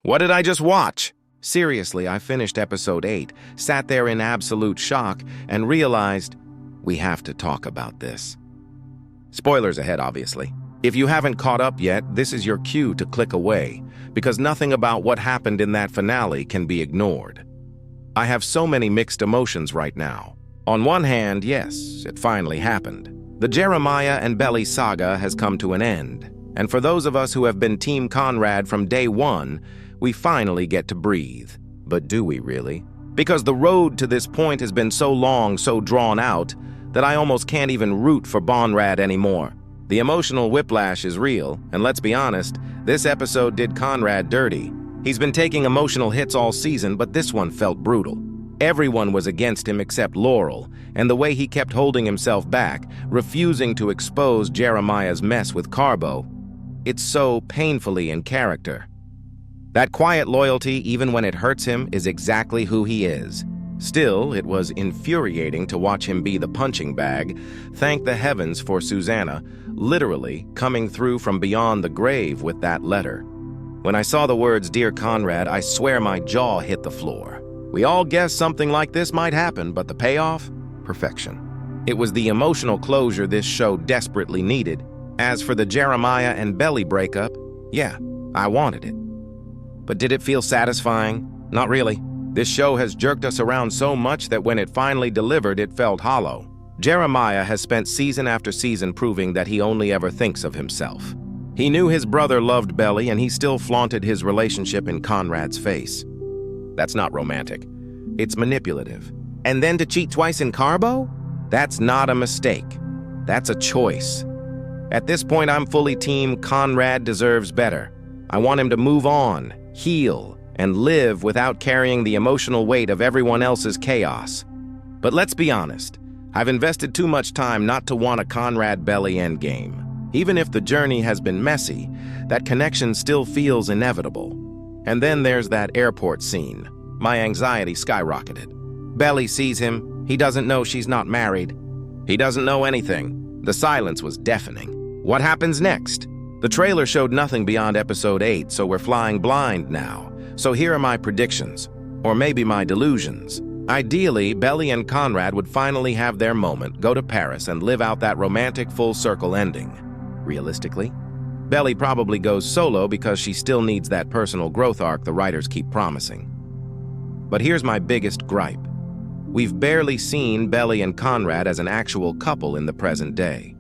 What did I just watch? Seriously, I finished episode 8, sat there in absolute shock, and realized we have to talk about this. Spoilers ahead, obviously. If you haven't caught up yet, this is your cue to click away, because nothing about what happened in that finale can be ignored. I have so many mixed emotions right now. On one hand, yes, it finally happened. The Jeremiah and Belly saga has come to an end, and for those of us who have been Team Conrad from day one, we finally get to breathe. But do we really? Because the road to this point has been so long, so drawn out, that I almost can't even root for Conrad anymore. The emotional whiplash is real, and let's be honest, this episode did Conrad dirty. He's been taking emotional hits all season, but this one felt brutal. Everyone was against him except Laurel, and the way he kept holding himself back, refusing to expose Jeremiah's mess with Carbo, it's so painfully in character. That quiet loyalty, even when it hurts him, is exactly who he is. Still, it was infuriating to watch him be the punching bag. Thank the heavens for Susanna, literally coming through from beyond the grave with that letter. When I saw the words, "Dear Conrad," I swear my jaw hit the floor. We all guessed something like this might happen, but the payoff? Perfection. It was the emotional closure this show desperately needed. As for the Jeremiah and Belly breakup, yeah, I wanted it. But did it feel satisfying? Not really. This show has jerked us around so much that when it finally delivered, it felt hollow. Jeremiah has spent season after season proving that he only ever thinks of himself. He knew his brother loved Belly, and he still flaunted his relationship in Conrad's face. That's not romantic. It's manipulative. And then to cheat twice in Carbo? That's not a mistake. That's a choice. At this point, I'm fully Team Conrad deserves better. I want him to move on, heal, and live without carrying the emotional weight of everyone else's chaos. But let's be honest, I've invested too much time not to want a Conrad-Belly endgame. Even if the journey has been messy, that connection still feels inevitable. And then there's that airport scene. My anxiety skyrocketed. Belly sees him. He doesn't know she's not married. He doesn't know anything. The silence was deafening. What happens next? The trailer showed nothing beyond episode 8, so we're flying blind now. So here are my predictions, or maybe my delusions. Ideally, Belly and Conrad would finally have their moment, go to Paris, and live out that romantic full-circle ending. Realistically, Belly probably goes solo because she still needs that personal growth arc the writers keep promising. But here's my biggest gripe. We've barely seen Belly and Conrad as an actual couple in the present day.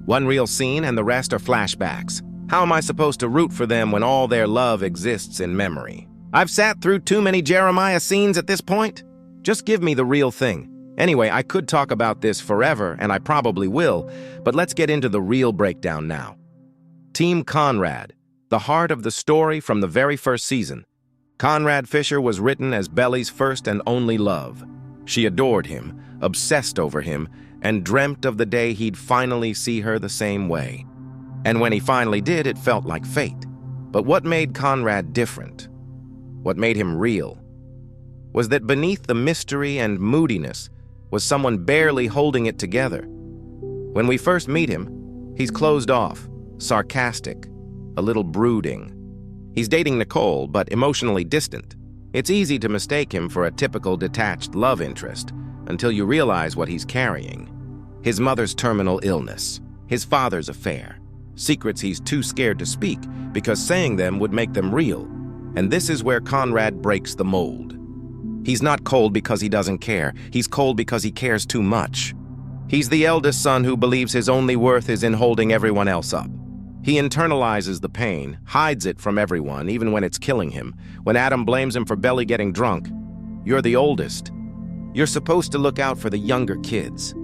One real scene and the rest are flashbacks. How am I supposed to root for them when all their love exists in memory? I've sat through too many Jeremiah scenes at this point. Just give me the real thing. Anyway, I could talk about this forever, and I probably will, but let's get into the real breakdown now. Team Conrad, the heart of the story from the very first season. Conrad Fisher was written as Belly's first and only love. She adored him, obsessed over him, and dreamt of the day he'd finally see her the same way. And when he finally did, it felt like fate. But what made Conrad different? What made him real? Was that beneath the mystery and moodiness was someone barely holding it together. When we first meet him, he's closed off, sarcastic, a little brooding. He's dating Nicole, but emotionally distant. It's easy to mistake him for a typical detached love interest until you realize what he's carrying. His mother's terminal illness, his father's affair, secrets he's too scared to speak because saying them would make them real. And this is where Conrad breaks the mold. He's not cold because he doesn't care. He's cold because he cares too much. He's the eldest son who believes his only worth is in holding everyone else up. He internalizes the pain, hides it from everyone, even when it's killing him. When Adam blames him for Belly getting drunk, you're the oldest. You're supposed to look out for the younger kids.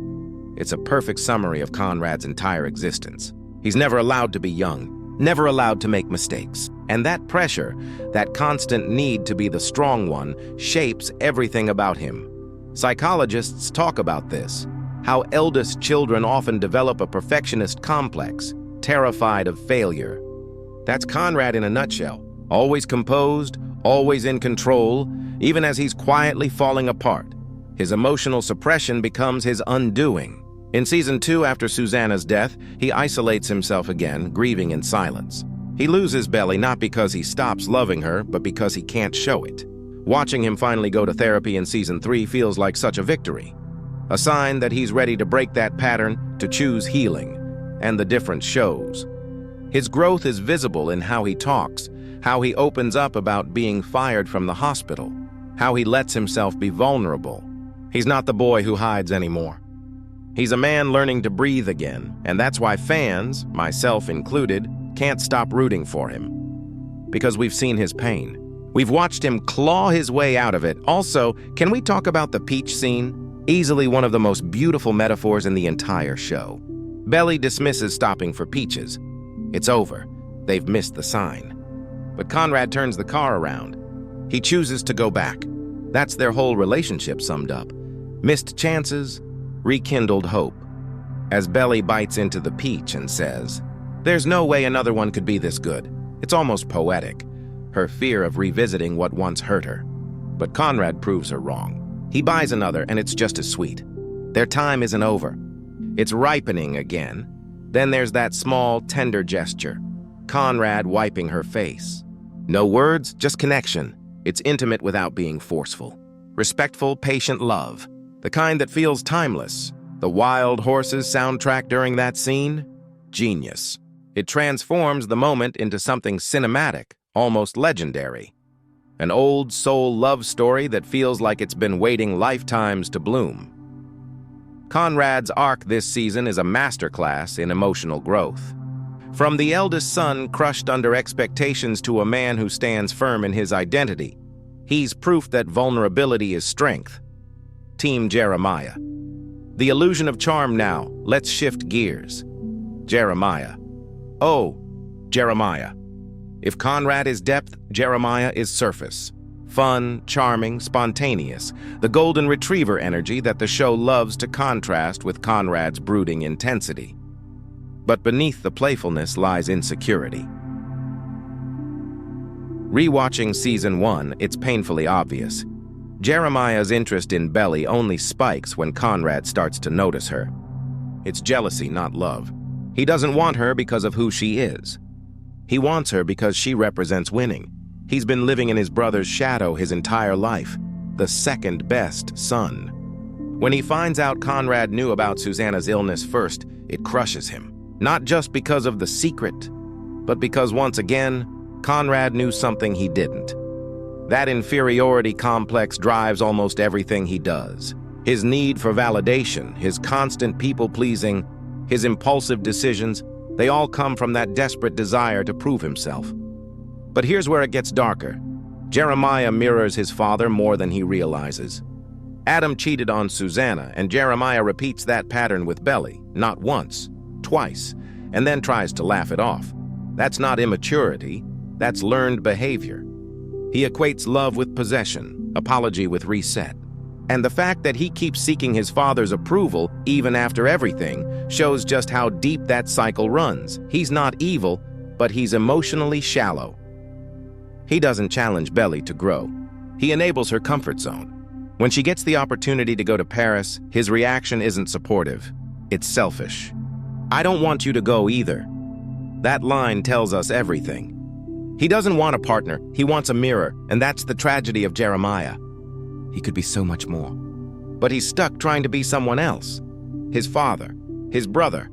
It's a perfect summary of Conrad's entire existence. He's never allowed to be young, never allowed to make mistakes. And that pressure, that constant need to be the strong one, shapes everything about him. Psychologists talk about this, how eldest children often develop a perfectionist complex, terrified of failure. That's Conrad in a nutshell. Always composed, always in control, even as he's quietly falling apart. His emotional suppression becomes his undoing. In season 2, after Susanna's death, he isolates himself again, grieving in silence. He loses Belly not because he stops loving her, but because he can't show it. Watching him finally go to therapy in Season 3 feels like such a victory. A sign that he's ready to break that pattern, to choose healing, and the difference shows. His growth is visible in how he talks, how he opens up about being fired from the hospital, how he lets himself be vulnerable. He's not the boy who hides anymore. He's a man learning to breathe again, and that's why fans, myself included, can't stop rooting for him. Because we've seen his pain. We've watched him claw his way out of it. Also, can we talk about the peach scene? Easily one of the most beautiful metaphors in the entire show. Belly dismisses stopping for peaches. It's over. They've missed the sign. But Conrad turns the car around. He chooses to go back. That's their whole relationship summed up. Missed chances, rekindled hope. As Belly bites into the peach and says, "There's no way another one could be this good." It's almost poetic, her fear of revisiting what once hurt her. But Conrad proves her wrong. He buys another, and it's just as sweet. Their time isn't over. It's ripening again. Then there's that small, tender gesture. Conrad wiping her face. No words, just connection. It's intimate without being forceful. Respectful, patient love. The kind that feels timeless. The Wild Horses soundtrack during that scene? Genius. It transforms the moment into something cinematic, almost legendary. An old soul love story that feels like it's been waiting lifetimes to bloom. Conrad's arc this season is a masterclass in emotional growth. From the eldest son crushed under expectations to a man who stands firm in his identity, he's proof that vulnerability is strength. Team Jeremiah. The illusion of charm now. Let's shift gears. Jeremiah. Oh, Jeremiah. If Conrad is depth, Jeremiah is surface. Fun, charming, spontaneous. The golden retriever energy that the show loves to contrast with Conrad's brooding intensity. But beneath the playfulness lies insecurity. Rewatching Season 1, it's painfully obvious. Jeremiah's interest in Belly only spikes when Conrad starts to notice her. It's jealousy, not love. He doesn't want her because of who she is. He wants her because she represents winning. He's been living in his brother's shadow his entire life, the second best son. When he finds out Conrad knew about Susanna's illness first, it crushes him. Not just because of the secret, but because once again, Conrad knew something he didn't. That inferiority complex drives almost everything he does. His need for validation, his constant people-pleasing, his impulsive decisions, they all come from that desperate desire to prove himself. But here's where it gets darker. Jeremiah mirrors his father more than he realizes. Adam cheated on Susanna, and Jeremiah repeats that pattern with Belly, not once, twice, and then tries to laugh it off. That's not immaturity, that's learned behavior. He equates love with possession, apology with reset. And the fact that he keeps seeking his father's approval, even after everything, shows just how deep that cycle runs. He's not evil, but he's emotionally shallow. He doesn't challenge Belly to grow. He enables her comfort zone. When she gets the opportunity to go to Paris, his reaction isn't supportive. It's selfish. "I don't want you to go either." That line tells us everything. He doesn't want a partner, he wants a mirror, and that's the tragedy of Jeremiah. He could be so much more. But he's stuck trying to be someone else. His father, his brother,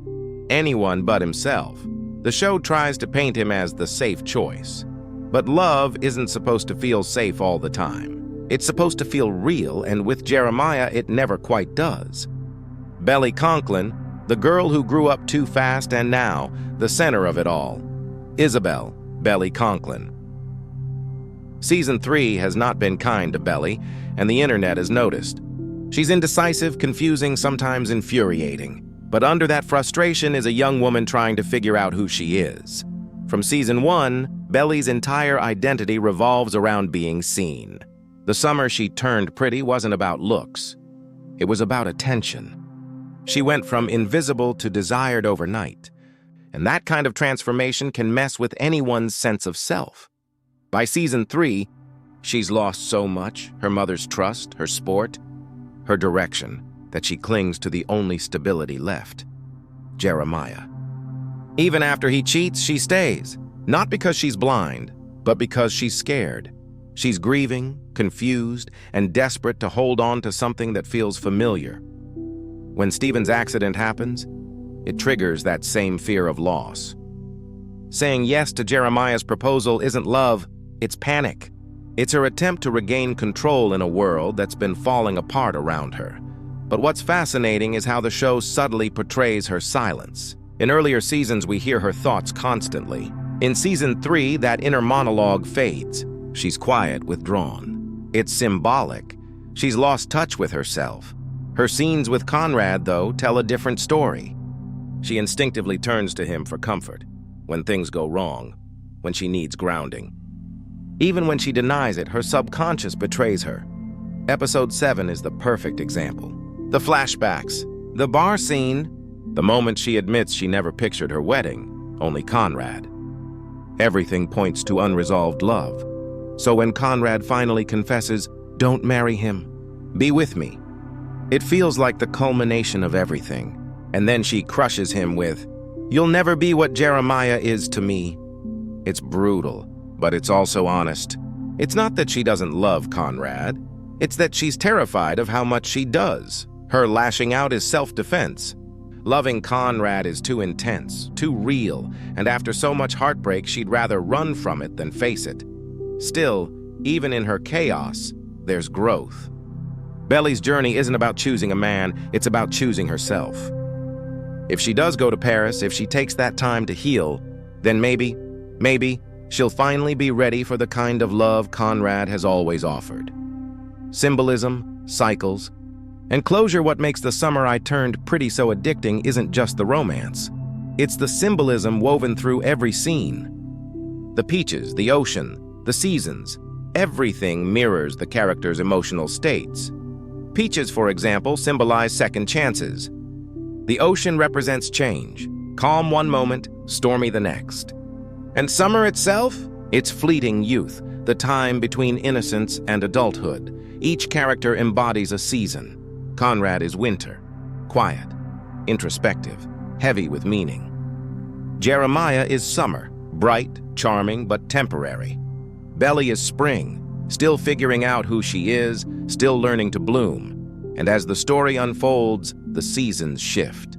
anyone but himself. The show tries to paint him as the safe choice. But love isn't supposed to feel safe all the time. It's supposed to feel real, and with Jeremiah, it never quite does. Belly Conklin, the girl who grew up too fast and now, the center of it all. Isabel, Belly Conklin. Season 3 has not been kind to Belly, and the internet has noticed. She's indecisive, confusing, sometimes infuriating. But under that frustration is a young woman trying to figure out who she is. From Season 1, Belly's entire identity revolves around being seen. The summer she turned pretty wasn't about looks. It was about attention. She went from invisible to desired overnight. And that kind of transformation can mess with anyone's sense of self. By Season 3, she's lost so much, her mother's trust, her sport, her direction, that she clings to the only stability left, Jeremiah. Even after he cheats, she stays. Not because she's blind, but because she's scared. She's grieving, confused, and desperate to hold on to something that feels familiar. When Stephen's accident happens, it triggers that same fear of loss. Saying yes to Jeremiah's proposal isn't love, it's panic. It's her attempt to regain control in a world that's been falling apart around her. But what's fascinating is how the show subtly portrays her silence. In earlier seasons, we hear her thoughts constantly. In season 3, that inner monologue fades. She's quiet, withdrawn. It's symbolic. She's lost touch with herself. Her scenes with Conrad, though, tell a different story. She instinctively turns to him for comfort when things go wrong, when she needs grounding. Even when she denies it, her subconscious betrays her. Episode 7 is the perfect example. The flashbacks, the bar scene, the moment she admits she never pictured her wedding, only Conrad. Everything points to unresolved love. So when Conrad finally confesses, "Don't marry him, be with me," it feels like the culmination of everything. And then she crushes him with, "You'll never be what Jeremiah is to me." It's brutal, but it's also honest. It's not that she doesn't love Conrad. It's that she's terrified of how much she does. Her lashing out is self-defense. Loving Conrad is too intense, too real, and after so much heartbreak, she'd rather run from it than face it. Still, even in her chaos, there's growth. Belly's journey isn't about choosing a man, it's about choosing herself. If she does go to Paris, if she takes that time to heal, then maybe she'll finally be ready for the kind of love Conrad has always offered. Symbolism, cycles, and closure. What makes The Summer I Turned Pretty so addicting isn't just the romance. It's the symbolism woven through every scene. The peaches, the ocean, the seasons, everything mirrors the characters' emotional states. Peaches, for example, symbolize second chances. The ocean represents change, calm one moment, stormy the next. And summer itself? It's fleeting youth, the time between innocence and adulthood. Each character embodies a season. Conrad is winter, quiet, introspective, heavy with meaning. Jeremiah is summer, bright, charming, but temporary. Belly is spring, still figuring out who she is, still learning to bloom. And as the story unfolds, the seasons shift.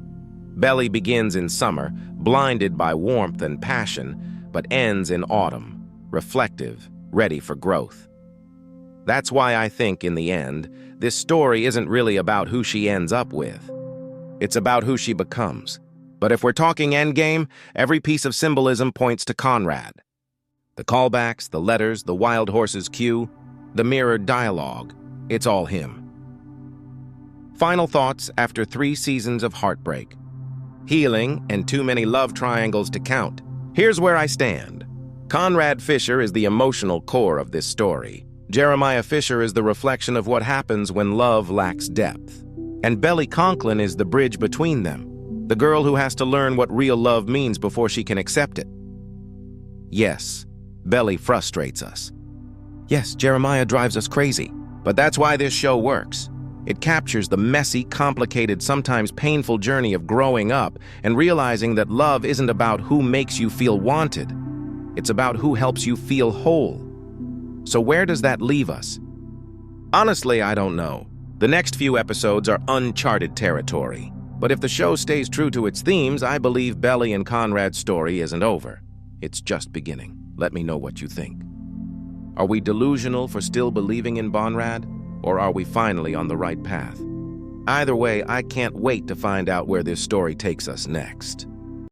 Belly begins in summer, blinded by warmth and passion, but ends in autumn, reflective, ready for growth. That's why I think, in the end, this story isn't really about who she ends up with. It's about who she becomes. But if we're talking endgame, every piece of symbolism points to Conrad. The callbacks, the letters, the wild horse's cue, the mirrored dialogue, it's all him. Final thoughts after 3 seasons of heartbreak. Healing and too many love triangles to count. Here's where I stand. Conrad Fisher is the emotional core of this story. Jeremiah Fisher is the reflection of what happens when love lacks depth. And Belly Conklin is the bridge between them, the girl who has to learn what real love means before she can accept it. Yes, Belly frustrates us. Yes, Jeremiah drives us crazy, but that's why this show works. It captures the messy, complicated, sometimes painful journey of growing up and realizing that love isn't about who makes you feel wanted. It's about who helps you feel whole. So where does that leave us? Honestly, I don't know. The next few episodes are uncharted territory. But if the show stays true to its themes, I believe Belly and Conrad's story isn't over. It's just beginning. Let me know what you think. Are we delusional for still believing in Conrad? Or are we finally on the right path? Either way, I can't wait to find out where this story takes us next.